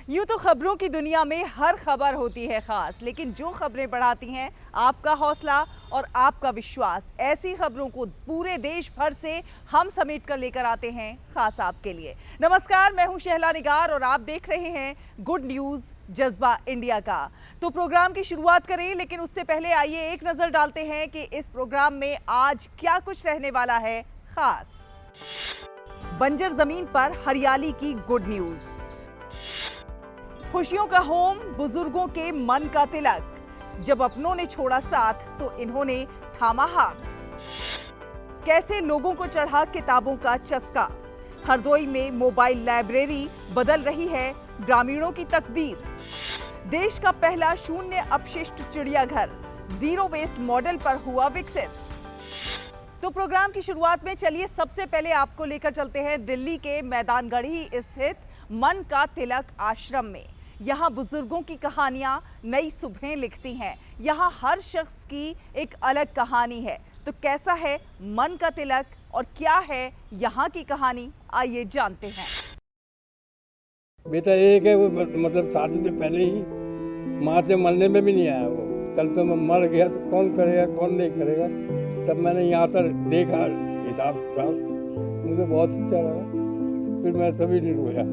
यूं तो खबरों की दुनिया में हर खबर होती है खास, लेकिन जो खबरें बढ़ाती हैं आपका हौसला और आपका विश्वास, ऐसी खबरों को पूरे देश भर से हम समेट कर लेकर आते हैं खास आपके लिए। नमस्कार, मैं हूं शहला निगार और आप देख रहे हैं गुड न्यूज जज्बा इंडिया का। तो प्रोग्राम की शुरुआत करें, लेकिन उससे पहले आइए एक नजर डालते हैं कि इस प्रोग्राम में आज क्या कुछ रहने वाला है खास। बंजर जमीन पर हरियाली की गुड न्यूज, खुशियों का होम, बुजुर्गों के मन का तिलक। जब अपनों ने छोड़ा साथ तो इन्होंने थामा हाथ। कैसे लोगों को चढ़ा किताबों का चस्का। हरदोई में मोबाइल लाइब्रेरी बदल रही है ग्रामीणों की तकदीर। देश का पहला शून्य अपशिष्ट चिड़ियाघर जीरो वेस्ट मॉडल पर हुआ विकसित। तो प्रोग्राम की शुरुआत में चलिए सबसे पहले आपको लेकर चलते हैं दिल्ली के मैदानगढ़ी स्थित मन का तिलक आश्रम में। यहाँ बुजुर्गों की कहानियां नई सुबहें लिखती हैं। यहाँ हर शख्स की एक अलग कहानी है। तो कैसा है मन का तिलक और क्या है यहाँ की कहानी, आइए जानते हैं। बेटा एक है वो, मतलब शादी से पहले ही माँ से मरने में भी नहीं आया वो। कल तो मैं मर गया तो कौन करेगा कौन नहीं करेगा। तब मैंने यहाँ पर देखा हिसाब किताब, मुझे बहुत अच्छा लगा, फिर मैं सभी नहीं रोया।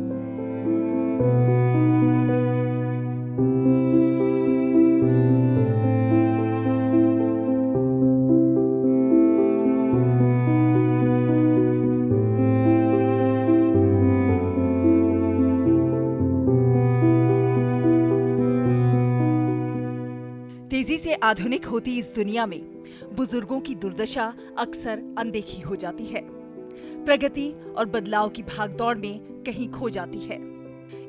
तेजी से आधुनिक होती इस दुनिया में बुजुर्गों की दुर्दशा अक्सर अनदेखी हो जाती है। प्रगति और बदलाव की भागदौड़ में कहीं खो जाती है।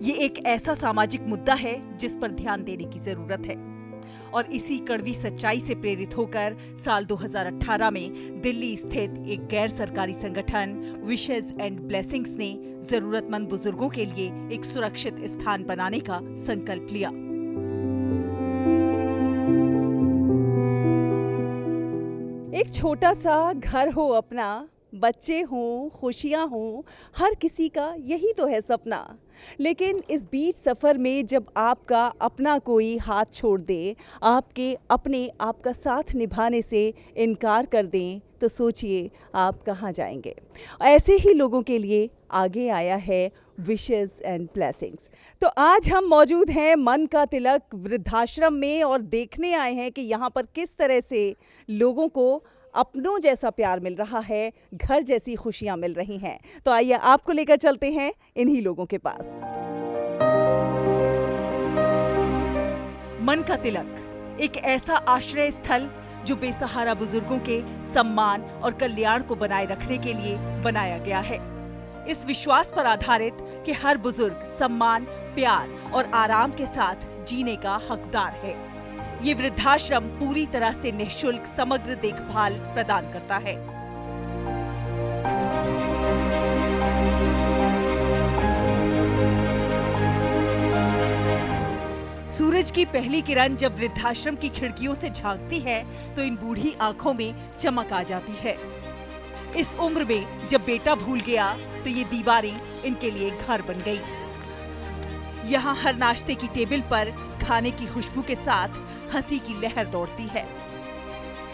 ये एक ऐसा सामाजिक मुद्दा है जिस पर ध्यान देने की जरूरत है। और इसी कड़वी सच्चाई से प्रेरित होकर साल 2018 में दिल्ली स्थित एक गैर सरकारी संगठन विशेस एंड ब्लेसिंग्स ने जरूरतमंद बुजुर्गों के लिए एक सुरक्षित स्थान बनाने का संकल्प लिया। एक छोटा सा घर हो अपना, बच्चे हों, खुशियां हों, हर किसी का यही तो है सपना। लेकिन इस बीच सफ़र में जब आपका अपना कोई हाथ छोड़ दे, आपके अपने आपका साथ निभाने से इनकार कर दें, तो सोचिए आप कहाँ जाएंगे। ऐसे ही लोगों के लिए आगे आया है विशेस एंड ब्लेसिंग्स। तो आज हम मौजूद हैं मन का तिलक वृद्धाश्रम में और देखने आए हैं कि यहाँ पर किस तरह से लोगों को अपनों जैसा प्यार मिल रहा है, घर जैसी खुशियां मिल रही हैं। तो आइए आपको लेकर चलते हैं इन्हीं लोगों के पास। मन का तिलक एक ऐसा आश्रय स्थल जो बेसहारा बुजुर्गों के सम्मान और कल्याण को बनाए रखने के लिए बनाया गया है। इस विश्वास पर आधारित कि हर बुजुर्ग सम्मान, प्यार और आराम के साथ जीने का हकदार है। ये वृद्धाश्रम पूरी तरह से निःशुल्क समग्र देखभाल प्रदान करता है। सूरज की पहली किरण जब वृद्धाश्रम की खिड़कियों से झांकती है तो इन बूढ़ी आंखों में चमक आ जाती है। इस उम्र में जब बेटा भूल गया तो ये दीवारें इनके लिए घर बन गई। यहाँ हर नाश्ते की टेबल पर खाने की खुशबू के साथ हंसी की लहर दौड़ती है।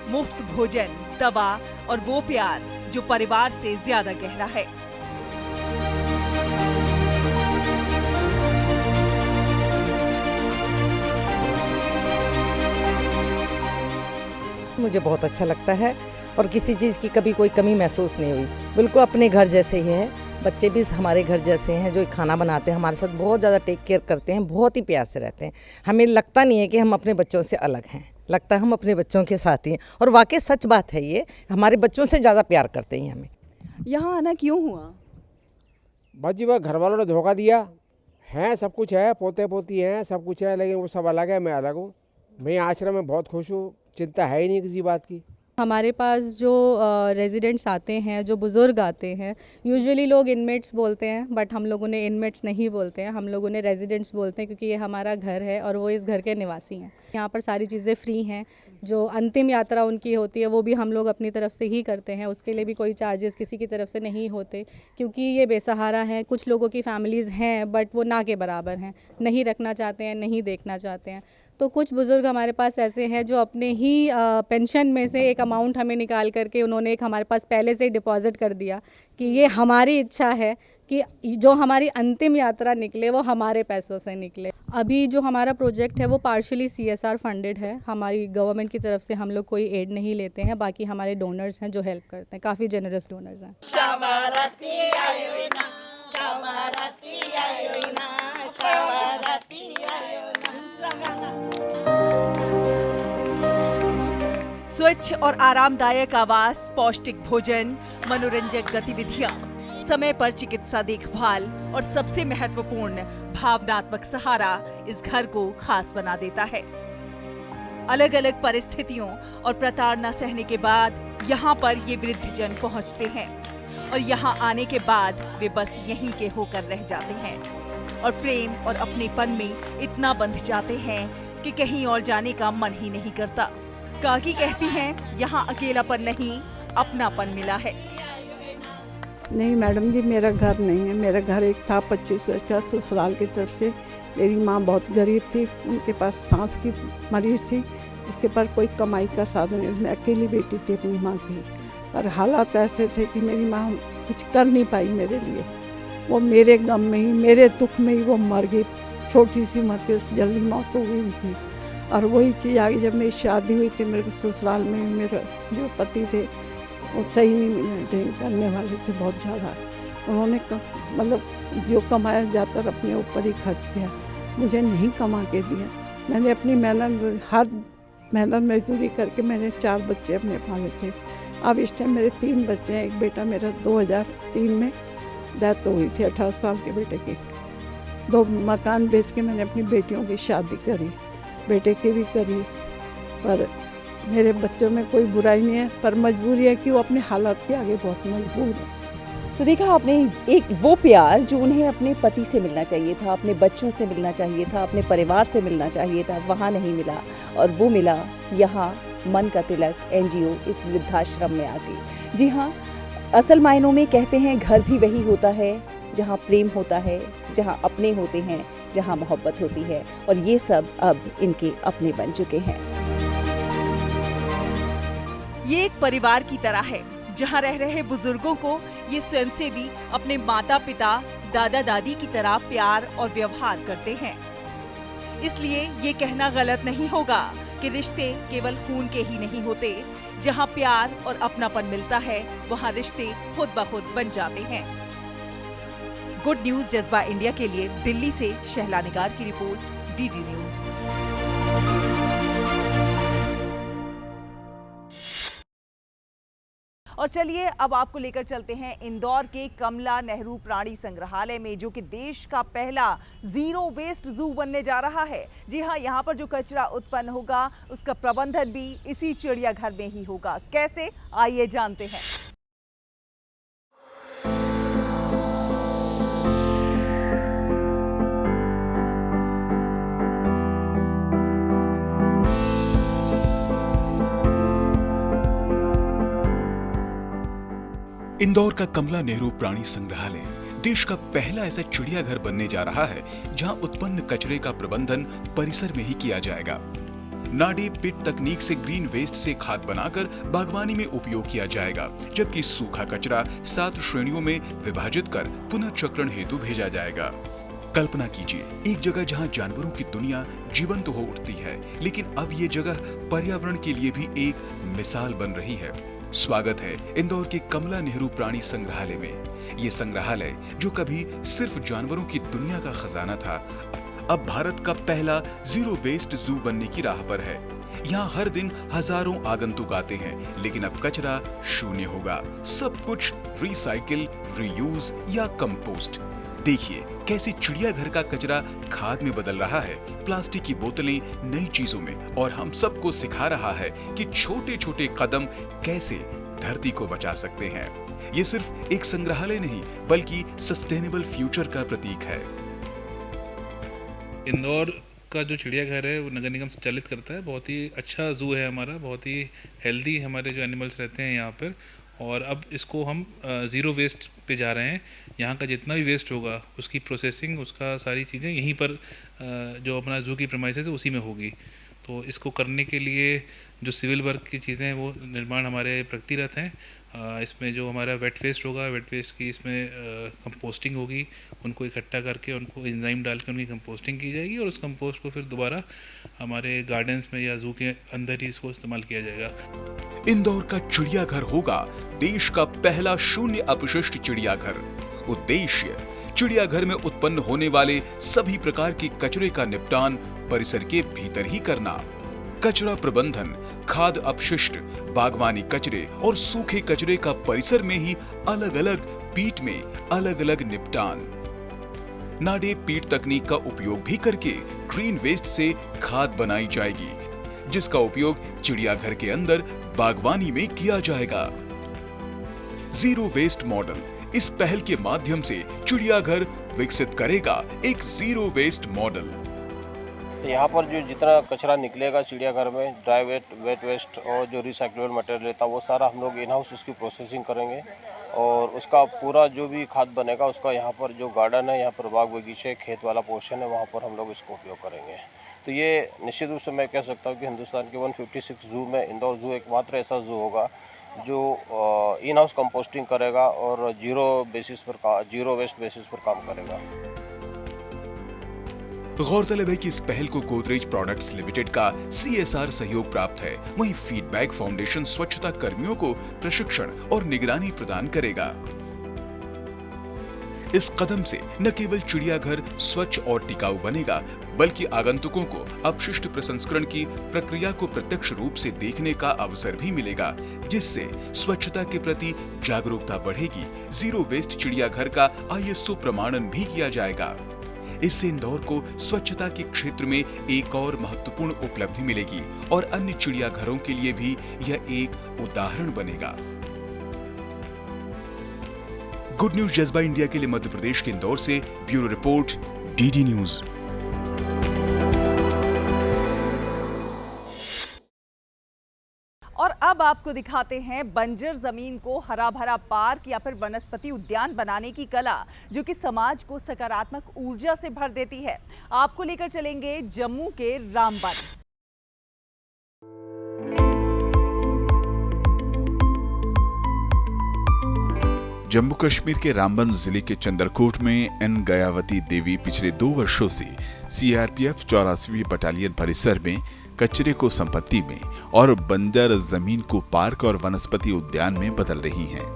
मुफ्त भोजन, दवा और वो प्यार जो परिवार से ज्यादा गहरा है। मुझे बहुत अच्छा लगता है और किसी चीज़ की कभी कोई कमी महसूस नहीं हुई। बिल्कुल अपने घर जैसे ही है। बच्चे भी हमारे घर जैसे हैं, जो खाना बनाते हैं हमारे साथ बहुत ज़्यादा टेक केयर करते हैं, बहुत ही प्यार से रहते हैं। हमें लगता नहीं है कि हम अपने बच्चों से अलग हैं, लगता है हम अपने बच्चों के साथ ही हैं। और वाकई सच बात है, ये हमारे बच्चों से ज़्यादा प्यार करते हैं हमें। यहाँ आना क्यों हुआ? बस जी वह घर वालों ने धोखा दिया है। सब कुछ है, पोते पोती हैं, सब कुछ है, लेकिन वो सब अलग है, मैं अलग हूँ। मैं आश्रम में बहुत खुश हूँ, चिंता है ही नहीं किसी बात की। हमारे पास जो रेजिडेंट्स आते हैं, जो बुज़ुर्ग आते हैं, यूजुअली लोग इनमेट्स बोलते हैं, बट हम लोगों ने इनमेट्स नहीं बोलते हैं, हम लोगों ने रेजिडेंट्स बोलते हैं, क्योंकि ये हमारा घर है और वो इस घर के निवासी हैं। यहाँ पर सारी चीज़ें फ्री हैं। जो अंतिम यात्रा उनकी होती है वो भी हम लोग अपनी तरफ से ही करते हैं, उसके लिए भी कोई चार्जेस किसी की तरफ से नहीं होते, क्योंकि ये बेसहारा हैं। कुछ लोगों की फैमिलीज़ हैं बट वो ना के बराबर हैं, नहीं रखना चाहते हैं, नहीं देखना चाहते हैं। तो कुछ बुज़ुर्ग हमारे पास ऐसे हैं जो अपने ही पेंशन में से एक अमाउंट हमें निकाल करके उन्होंने एक हमारे पास पहले से डिपॉज़िट कर दिया कि ये हमारी इच्छा है कि जो हमारी अंतिम यात्रा निकले वो हमारे पैसों से निकले। अभी जो हमारा प्रोजेक्ट है वो पार्शियली CSR फंडेड है। हमारी गवर्नमेंट की तरफ से हम लोग कोई एड नहीं लेते हैं, बाकी हमारे डोनर्स हैं जो हेल्प करते हैं, काफ़ी जेनरस डोनर्स हैं। स्वच्छ और आरामदायक आवास, पौष्टिक भोजन, मनोरंजक गतिविधियां, समय पर चिकित्सा देखभाल और सबसे महत्वपूर्ण भावनात्मक सहारा इस घर को खास बना देता है। अलग अलग परिस्थितियों और प्रताड़ना सहने के बाद यहाँ पर ये वृद्धजन पहुँचते हैं और यहाँ आने के बाद वे बस यहीं के होकर रह जाते हैं और प्रेम और अपनेपन में इतना बंध जाते हैं कि कहीं और जाने का मन ही नहीं करता। काकी कहती हैं यहाँ अकेलापन नहीं, अपनापन मिला है। नहीं मैडम जी, मेरा घर नहीं है। मेरा घर एक था 25 गज का, ससुराल की तरफ से। मेरी माँ बहुत गरीब थी, उनके पास सांस की मरीज थी, उसके पास कोई कमाई का साधन नहीं। मैं अकेली बेटी थी अपनी माँ की, पर हालात ऐसे थे कि मेरी माँ कुछ कर नहीं पाई मेरे लिए। वो मेरे गम में ही, मेरे दुख में ही वो मर गई। छोटी सी उम्र के जल्दी मौत हो गई उनकी। और वही चीज़ आगे जब मेरी शादी हुई थी, मेरे ससुराल में मेरे जो पति थे वो सही नहीं मिले थे, करने वाले थे बहुत ज़्यादा। उन्होंने मतलब जो कमाया जाता अपने ऊपर ही खर्च किया, मुझे नहीं कमा के दिया। मैंने अपनी मेहनत, हर मेहनत मजदूरी करके मैंने 4 बच्चे अपने पाले थे। अब इस टाइम मेरे 3 बच्चे हैं। एक बेटा मेरा 2003 में डेथ हो गई थी, 18 साल के बेटे की। 2 मकान बेच के मैंने अपनी बेटियों की शादी करी, बेटे की भी करी। पर मेरे बच्चों में कोई बुराई नहीं है, पर मजबूरी है कि वो अपने हालात के आगे बहुत मजबूर है। तो देखा आपने, एक वो प्यार जो उन्हें अपने पति से मिलना चाहिए था, अपने बच्चों से मिलना चाहिए था, अपने परिवार से मिलना चाहिए था, वहाँ नहीं मिला। और वो मिला यहाँ मन का तिलक NGO इस वृद्धाश्रम में आके। जी हाँ, असल मायनों में कहते हैं घर भी वही होता है जहाँ प्रेम होता है, जहाँ अपने होते हैं, जहाँ मोहब्बत होती है। और ये सब अब इनके अपने बन चुके हैं। ये एक परिवार की तरह है जहाँ रह रहे बुजुर्गों को ये स्वयंसेवी अपने माता पिता, दादा दादी की तरह प्यार और व्यवहार करते हैं। इसलिए ये कहना गलत नहीं होगा कि रिश्ते केवल खून के ही नहीं होते। जहाँ प्यार और अपनापन मिलता है, वहाँ रिश्ते खुद ब खुद बन जाते हैं। गुड न्यूज जज्बा इंडिया के लिए दिल्ली से शहला निगार की रिपोर्ट, DD न्यूज। और चलिए अब आपको लेकर चलते हैं इंदौर के कमला नेहरू प्राणी संग्रहालय में, जो कि देश का पहला जीरो वेस्ट जू बनने जा रहा है। जी हाँ, यहाँ पर जो कचरा उत्पन्न होगा उसका प्रबंधन भी इसी चिड़ियाघर में ही होगा। कैसे, आइए जानते हैं। इंदौर का कमला नेहरू प्राणी संग्रहालय देश का पहला ऐसा चिड़ियाघर बनने जा रहा है जहां उत्पन्न कचरे का प्रबंधन परिसर में ही किया जाएगा। नाडे पिट तकनीक से ग्रीन वेस्ट से खाद बनाकर बागवानी में उपयोग किया जाएगा, जबकि सूखा कचरा 7 श्रेणियों में विभाजित कर पुनर्चक्रण हेतु भेजा जाएगा। कल्पना कीजिए, एक जगह जहां जानवरों की दुनिया जीवंत हो उठती है, लेकिन अब ये जगह पर्यावरण के लिए भी एक मिसाल बन रही है। स्वागत है इंदौर के कमला नेहरू प्राणी संग्रहालय में। ये संग्रहालय जो कभी सिर्फ जानवरों की दुनिया का खजाना था, अब भारत का पहला जीरो वेस्ट जू बनने की राह पर है। यहाँ हर दिन हजारों आगंतुक आते हैं, लेकिन अब कचरा शून्य होगा। सब कुछ रिसाइकिल, रीयूज या कंपोस्ट। देखिए कैसे चिड़ियाघर का कचरा खाद में बदल रहा है, प्लास्टिक की बोतलें नई चीजों में, और हम सबको सिखा रहा है कि छोटे छोटे कदम कैसे धरती को बचा सकते हैं। ये सिर्फ एक संग्रहालय नहीं बल्कि सस्टेनेबल फ्यूचर का प्रतीक है। इंदौर का जो चिड़ियाघर है वो नगर निगम संचालित करता है। बहुत ही अच्छा जू है हमारा, बहुत ही हेल्दी हमारे जो एनिमल्स रहते हैं यहाँ पर। और अब इसको हम ज़ीरो वेस्ट पे जा रहे हैं। यहाँ का जितना भी वेस्ट होगा उसकी प्रोसेसिंग, उसका सारी चीज़ें यहीं पर जो अपना जू की प्रेमाइसेस है उसी में होगी। तो इसको करने के लिए जो सिविल वर्क की चीज़ें हैं वो निर्माण हमारे प्रगतिरत हैं। इसमें जो हमारा वेट वेस्ट होगा, वेट वेस्ट की इसमें कंपोस्टिंग होगी, उनको इकट्ठा करके उनको एंजाइम डाल के उनकी कंपोस्टिंग की जाएगी और उस कंपोस्ट को फिर दोबारा हमारे गार्डन्स में या जू के अंदर ही इसको इस्तेमाल किया जाएगा। इंदौर का चिड़ियाघर होगा देश का पहला शून्य अपशिष्ट चिड़ियाघर। उद्देश्य चिड़ियाघर में उत्पन्न होने वाले सभी प्रकार के कचरे का निपटान परिसर के भीतर ही करना। कचरा प्रबंधन, खाद्य अपशिष्ट, बागवानी कचरे और सूखे कचरे का परिसर में ही अलग अलग पीट में अलग अलग निपटान। नाडे पीट तकनीक का उपयोग भी करके ग्रीन वेस्ट से खाद बनाई जाएगी, जिसका उपयोग चिड़ियाघर के अंदर बागवानी में किया जाएगा। जीरो वेस्ट मॉडल, इस पहल के माध्यम से चिड़ियाघर विकसित करेगा एक जीरो वेस्ट मॉडल। यहाँ पर जो जितना कचरा निकलेगा चिड़ियाघर में, ड्राई वेट वेस्ट और जो रिसाइक्लेबल मटेरियल रहता है वो सारा हम लोग इन हाउस उसकी प्रोसेसिंग करेंगे और उसका पूरा जो भी खाद बनेगा उसका यहाँ पर जो गार्डन है, यहाँ पर बाग बगीचे, खेत वाला पोर्शन है, वहाँ पर हम लोग इसको उपयोग करेंगे। तो ये निश्चित रूप से मैं कह सकता हूँ कि हिंदुस्तान के 156 जू में इंदौर जू एकमात्र ऐसा जू होगा जो इन हाउस कंपोस्टिंग करेगा और जीरो वेस्ट बेसिस पर काम करेगा। गौरतलब है कि इस पहल को गोदरेज प्रोडक्ट्स लिमिटेड का CSR सहयोग प्राप्त है। वहीं फीडबैक फाउंडेशन स्वच्छता कर्मियों को प्रशिक्षण और निगरानी प्रदान करेगा। इस कदम से न केवल चिड़ियाघर स्वच्छ और टिकाऊ बनेगा, बल्कि आगंतुकों को अपशिष्ट प्रसंस्करण की प्रक्रिया को प्रत्यक्ष रूप से देखने का अवसर भी मिलेगा, जिससे स्वच्छता के प्रति जागरूकता बढ़ेगी। जीरो वेस्ट चिड़ियाघर का ISO प्रमाणन भी किया जाएगा। इससे इंदौर को स्वच्छता के क्षेत्र में एक और महत्वपूर्ण उपलब्धि मिलेगी और अन्य चिड़ियाघरों के लिए भी यह एक उदाहरण बनेगा। गुड न्यूज जज्बा इंडिया के लिए मध्य प्रदेश के इंदौर से ब्यूरो रिपोर्ट, DD न्यूज। और अब आपको दिखाते हैं बंजर जमीन को हरा भरा पार्क या फिर वनस्पति उद्यान बनाने की कला, जो कि समाज को सकारात्मक ऊर्जा से भर देती है। आपको लेकर चलेंगे जम्मू के रामबन। जम्मू कश्मीर के रामबन जिले के चंद्रकोट में एन गयावती देवी पिछले 2 वर्षों से CRPF 84वीं बटालियन परिसर में कचरे को संपत्ति में और बंजर जमीन को पार्क और वनस्पति उद्यान में बदल रही हैं।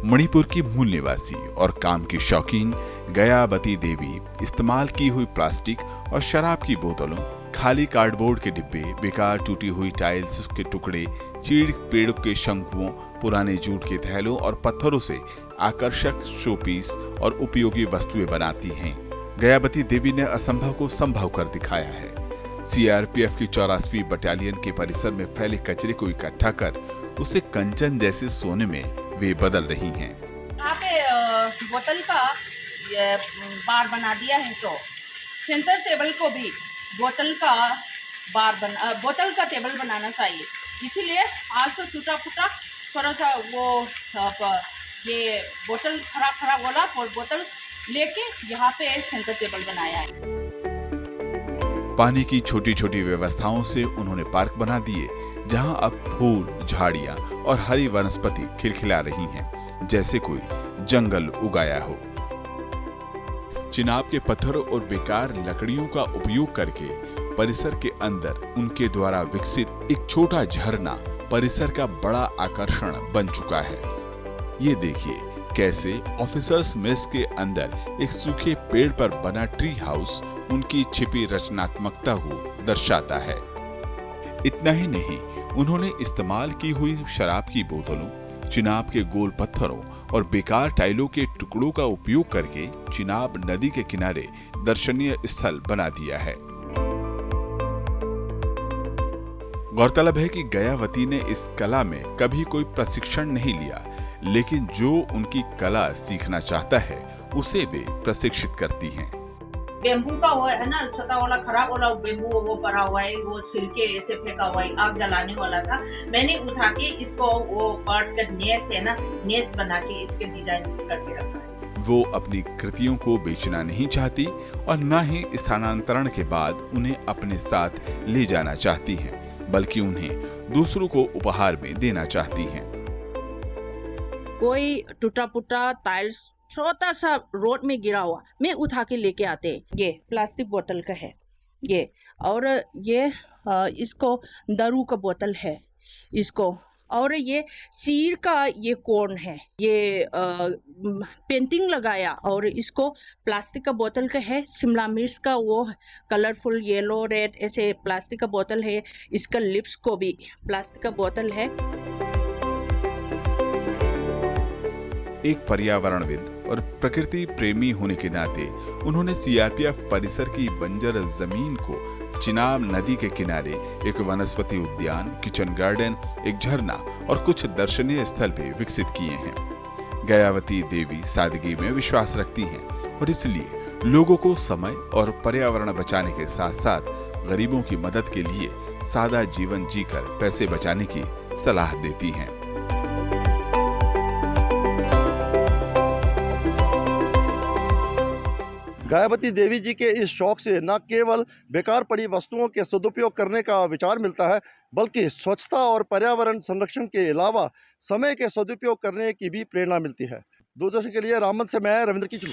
मणिपुर की मूल निवासी और काम की शौकीन गयावती देवी इस्तेमाल की हुई प्लास्टिक और शराब की बोतलों, खाली कार्डबोर्ड के डिब्बे, बेकार टूटी हुई टाइल्स के टुकड़े, चीड़ पेड़ के शंकुओं, पुराने जूट के थैलों और पत्थरों से आकर्षक शोपीस और उपयोगी वस्तुएं बनाती हैं। गयावती देवी ने असंभव को संभव कर दिखाया है। CRPF की 84वीं बटालियन के परिसर में फैले कचरे को इकट्ठा कर उसे कंचन जैसे सोने में वे बदल रही हैं। यहाँ पे बोतल का बार बना दिया है, तो सेंटर टेबल को भी बोतल का टेबल बनाना चाहिए। इसीलिए आज तो टूटा फूटा थोड़ा सा वो ये बोतल खराब वाला बोतल लेके यहाँ पे सेंटर टेबल बनाया है। पानी की छोटी छोटी व्यवस्थाओं से उन्होंने पार्क बना दिए, जहां अब फूल, झाड़ियां और हरी वनस्पति खिलखिला रही हैं, जैसे कोई जंगल उगाया हो। चिनाब के पत्थरों और बेकार लकड़ियों का उपयोग करके परिसर के अंदर उनके द्वारा विकसित एक छोटा झरना परिसर का बड़ा आकर्षण बन चुका है। ये देखिए कैसे ऑफिसर्स मेस के अंदर एक सूखे पेड़ पर बना ट्री हाउस उनकी छिपी रचनात्मकता को दर्शाता है। इतना ही नहीं, उन्होंने इस्तेमाल की हुई शराब की बोतलों, चिनाब के गोल पत्थरों और बेकार टाइलों के टुकड़ों का उपयोग करके चिनाब नदी के किनारे दर्शनीय स्थल बना दिया है। गौरतलब है कि गयावती ने इस कला में कभी कोई प्रशिक्षण नहीं लिया, लेकिन जो उनकी कला सीखना चाहता है उसे वे प्रशिक्षित करती हैं। बेम्बू का वो है ना, छोटा वाला खराब वाला बेम्बू वो पड़ा हुआ है, वो सिल्के ऐसे फेंका हुआ है, आग जलाने वाला था। मैंने उठा के इसको वो बर्ड का नेस है ना, नेस बना के इसके डिजाइन करके रखा है। वो अपनी कृतियों को बेचना नहीं चाहती और न ही स्थानांतरण के बाद उन्हें अपने साथ ले जाना चाहती हैं, बल्कि उन्हें दूसरों को उपहार में देना चाहती हैं। कोई टूटा फूटा टाइल्स छोटा सा रोड में गिरा हुआ मैं उठा के लेके आते हैं। ये प्लास्टिक बोतल का है ये, और ये इसको दारू का बोतल है इसको, और ये सीर का ये कोन है, ये पेंटिंग लगाया, और इसको प्लास्टिक का बोतल का है। शिमला मिर्च का वो कलरफुल येलो रेड ऐसे प्लास्टिक का बोतल है। इसका लिप्स को भी प्लास्टिक का बोतल है। एक पर्यावरणविद और प्रकृति प्रेमी होने के नाते उन्होंने सीआरपीएफ परिसर की बंजर जमीन को चिनाब नदी के किनारे एक वनस्पति उद्यान, किचन गार्डन, एक झरना और कुछ दर्शनीय स्थल भी विकसित किए हैं। गयावती देवी सादगी में विश्वास रखती हैं और इसलिए लोगों को समय और पर्यावरण बचाने के साथ साथ गरीबों की मदद के लिए सादा जीवन जीकर पैसे बचाने की सलाह देती हैं। गयावती देवी जी के इस शौक से न केवल बेकार पड़ी वस्तुओं के सदुपयोग करने का विचार मिलता है, बल्कि स्वच्छता और पर्यावरण संरक्षण के अलावा समय के सदुपयोग करने की भी प्रेरणा मिलती है। दूरदर्शन के लिए रामबन से मैं रविंद्र किचलू।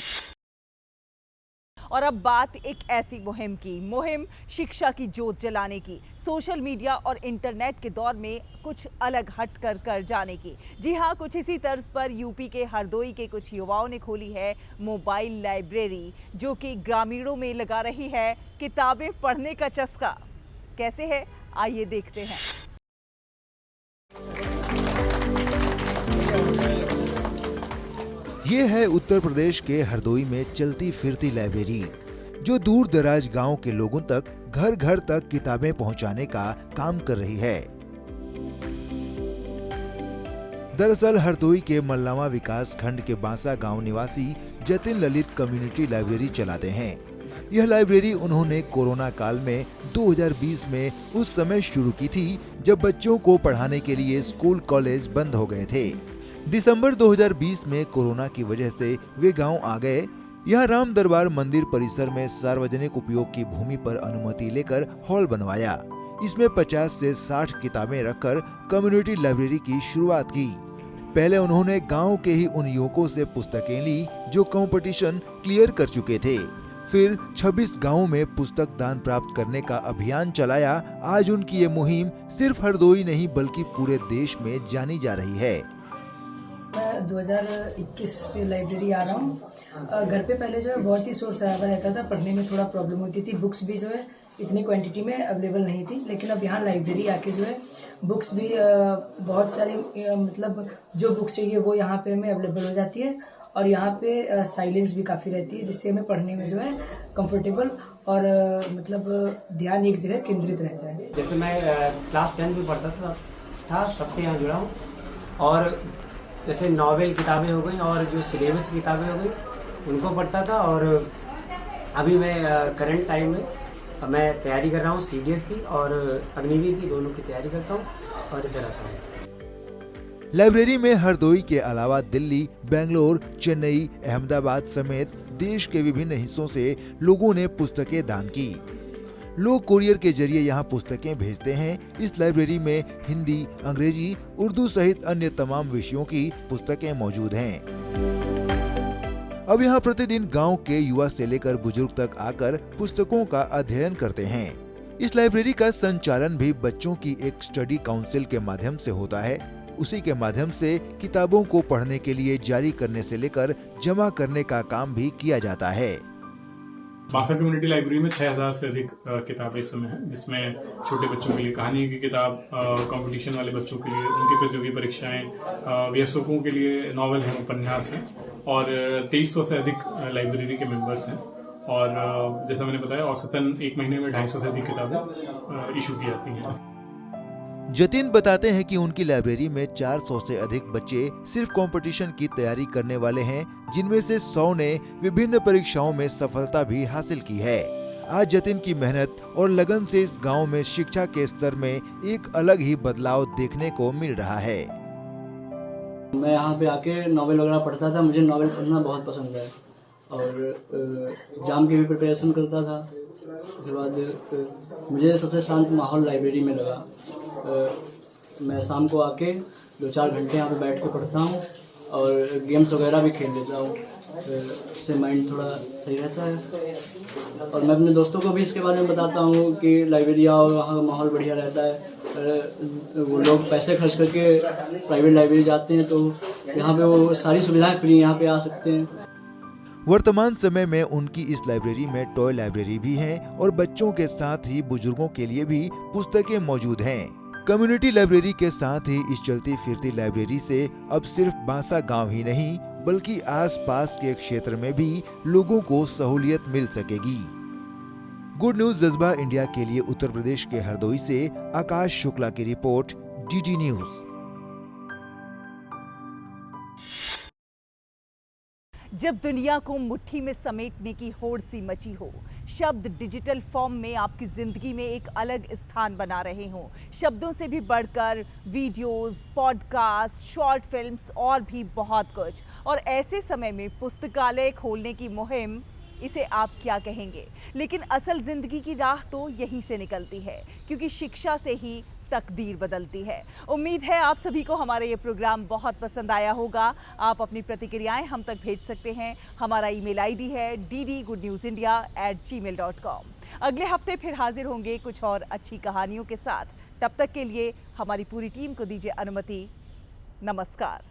और अब बात एक ऐसी मुहिम की, मुहिम शिक्षा की जोत जलाने की, सोशल मीडिया और इंटरनेट के दौर में कुछ अलग हट कर जाने की। जी हाँ, कुछ इसी तर्ज पर यूपी के हरदोई के कुछ युवाओं ने खोली है मोबाइल लाइब्रेरी, जो कि ग्रामीणों में लगा रही है किताबें पढ़ने का चस्का। कैसे है, आइए देखते हैं। ये है उत्तर प्रदेश के हरदोई में चलती फिरती लाइब्रेरी, जो दूर दराज गांव के लोगों तक घर घर तक किताबें पहुंचाने का काम कर रही है। दरअसल हरदोई के मल्लावा विकास खंड के बांसा गांव निवासी जतिन ललित कम्युनिटी लाइब्रेरी चलाते हैं। यह लाइब्रेरी उन्होंने कोरोना काल में 2020 में उस समय शुरू की थी जब बच्चों को पढ़ाने के लिए स्कूल कॉलेज बंद हो गए थे। दिसंबर 2020 में कोरोना की वजह से वे गांव आ गए। यहाँ राम दरबार मंदिर परिसर में सार्वजनिक उपयोग की भूमि पर अनुमति लेकर हॉल बनवाया। इसमें 50 से 60 किताबें रखकर कम्युनिटी लाइब्रेरी की शुरुआत की। पहले उन्होंने गांव के ही उन युवकों से पुस्तकें ली जो कंपटीशन क्लियर कर चुके थे। फिर 26 गांवों में पुस्तक दान प्राप्त करने का अभियान चलाया। आज उनकी ये मुहिम सिर्फ हरदोई नहीं बल्कि पूरे देश में जानी जा रही है। मैं 2021 से लाइब्रेरी आ रहा हूँ। घर पे पहले जो है बहुत ही शोर शराबा रहता था, पढ़ने में थोड़ा प्रॉब्लम होती थी, बुक्स भी जो है इतनी क्वांटिटी में अवेलेबल नहीं थी। लेकिन अब यहाँ लाइब्रेरी आके जो है बुक्स भी बहुत सारी मतलब जो बुक चाहिए वो यहाँ पे हमें अवेलेबल हो जाती है। और यहाँ पे साइलेंस भी काफ़ी रहती है, जिससे हमें पढ़ने में जो है कंफर्टेबल और मतलब ध्यान एक जगह केंद्रित रहता है। जैसे मैं क्लास 10 में पढ़ता था तब से यहाँ जुड़ा हूँ। और जैसे नॉवेल किताबें हो गई और जो सिलेबस की किताबें हो गई उनको पढ़ता था। और अभी मैं करंट टाइम में मैं तैयारी कर रहा हूँ सीडीएस की और अग्निवीर की, दोनों की तैयारी करता हूँ और इधर आता हूँ। लाइब्रेरी में हरदोई के अलावा दिल्ली, बेंगलोर, चेन्नई, अहमदाबाद समेत देश के विभिन्न हिस्सों से लोगों ने पुस्तकें दान की। लोग कुरियर के जरिए यहाँ पुस्तकें भेजते हैं। इस लाइब्रेरी में हिंदी, अंग्रेजी, उर्दू सहित अन्य तमाम विषयों की पुस्तकें मौजूद हैं। अब यहाँ प्रतिदिन गांव के युवा से लेकर बुजुर्ग तक आकर पुस्तकों का अध्ययन करते हैं। इस लाइब्रेरी का संचालन भी बच्चों की एक स्टडी काउंसिल के माध्यम से होता है। उसी के माध्यम से किताबों को पढ़ने के लिए जारी करने से लेकर जमा करने का काम भी किया जाता है। बांसा कम्युनिटी लाइब्रेरी में 6000 से अधिक किताबें इस समय हैं, जिसमें छोटे बच्चों के लिए कहानी की किताब, कंपटीशन वाले बच्चों के लिए उनकी प्रतियोगी परीक्षाएं, वयस्कों के लिए नॉवल हैं, उपन्यास हैं और 2300 से अधिक लाइब्रेरी के मेंबर्स हैं। और जैसा मैंने बताया, औसतन एक महीने में 250 से अधिक किताबें इशू की जाती हैं। जतिन बताते हैं कि उनकी लाइब्रेरी में 400 से अधिक बच्चे सिर्फ कंपटीशन की तैयारी करने वाले हैं, जिनमें से 100 ने विभिन्न परीक्षाओं में सफलता भी हासिल की है। आज जतिन की मेहनत और लगन से इस गांव में शिक्षा के स्तर में एक अलग ही बदलाव देखने को मिल रहा है। मैं यहाँ पे आके नॉवेल वगैरह पढ़ता था, मुझे नॉवेल पढ़ना बहुत पसंद है और एग्जाम की भी प्रिपरेशन करता था। उसके बाद मुझे सबसे शांत माहौल लाइब्रेरी में लगा। मैं शाम को आके 2-4 घंटे यहाँ पे बैठ के पढ़ता हूँ और गेम्स वगैरह भी खेल लेता हूँ, इससे माइंड थोड़ा सही रहता है। और मैं अपने दोस्तों को भी इसके बारे में बताता हूँ कि लाइब्रेरी आओ, वहाँ का माहौल बढ़िया रहता है। वो लोग पैसे खर्च करके प्राइवेट लाइब्रेरी जाते हैं, तो यहाँ पे वो सारी सुविधाएं फ्री यहाँ पे आ सकते हैं। वर्तमान समय में उनकी इस लाइब्रेरी में टॉय लाइब्रेरी भी है और बच्चों के साथ ही बुजुर्गों के लिए भी पुस्तकें मौजूद हैं। कम्युनिटी लाइब्रेरी के साथ ही इस चलती फिरती लाइब्रेरी से अब सिर्फ बांसा गांव ही नहीं बल्कि आसपास के क्षेत्र में भी लोगों को सहूलियत मिल सकेगी। गुड न्यूज जज्बा इंडिया के लिए उत्तर प्रदेश के हरदोई से आकाश शुक्ला की रिपोर्ट, DD न्यूज। जब दुनिया को मुट्ठी में समेटने की होड़ सी मची हो, शब्द डिजिटल फॉर्म में आपकी जिंदगी में एक अलग स्थान बना रहे हों, शब्दों से भी बढ़कर वीडियोस, पॉडकास्ट, शॉर्ट फिल्म्स और भी बहुत कुछ, और ऐसे समय में पुस्तकालय खोलने की मुहिम, इसे आप क्या कहेंगे? लेकिन असल जिंदगी की राह तो यहीं से निकलती है, क्योंकि शिक्षा से ही तकदीर बदलती है। उम्मीद है आप सभी को हमारा ये प्रोग्राम बहुत पसंद आया होगा। आप अपनी प्रतिक्रियाएं हम तक भेज सकते हैं। हमारा ईमेल आईडी है ddgoodnewsindia@gmail.com। अगले हफ्ते फिर हाजिर होंगे कुछ और अच्छी कहानियों के साथ। तब तक के लिए हमारी पूरी टीम को दीजिए अनुमति। नमस्कार।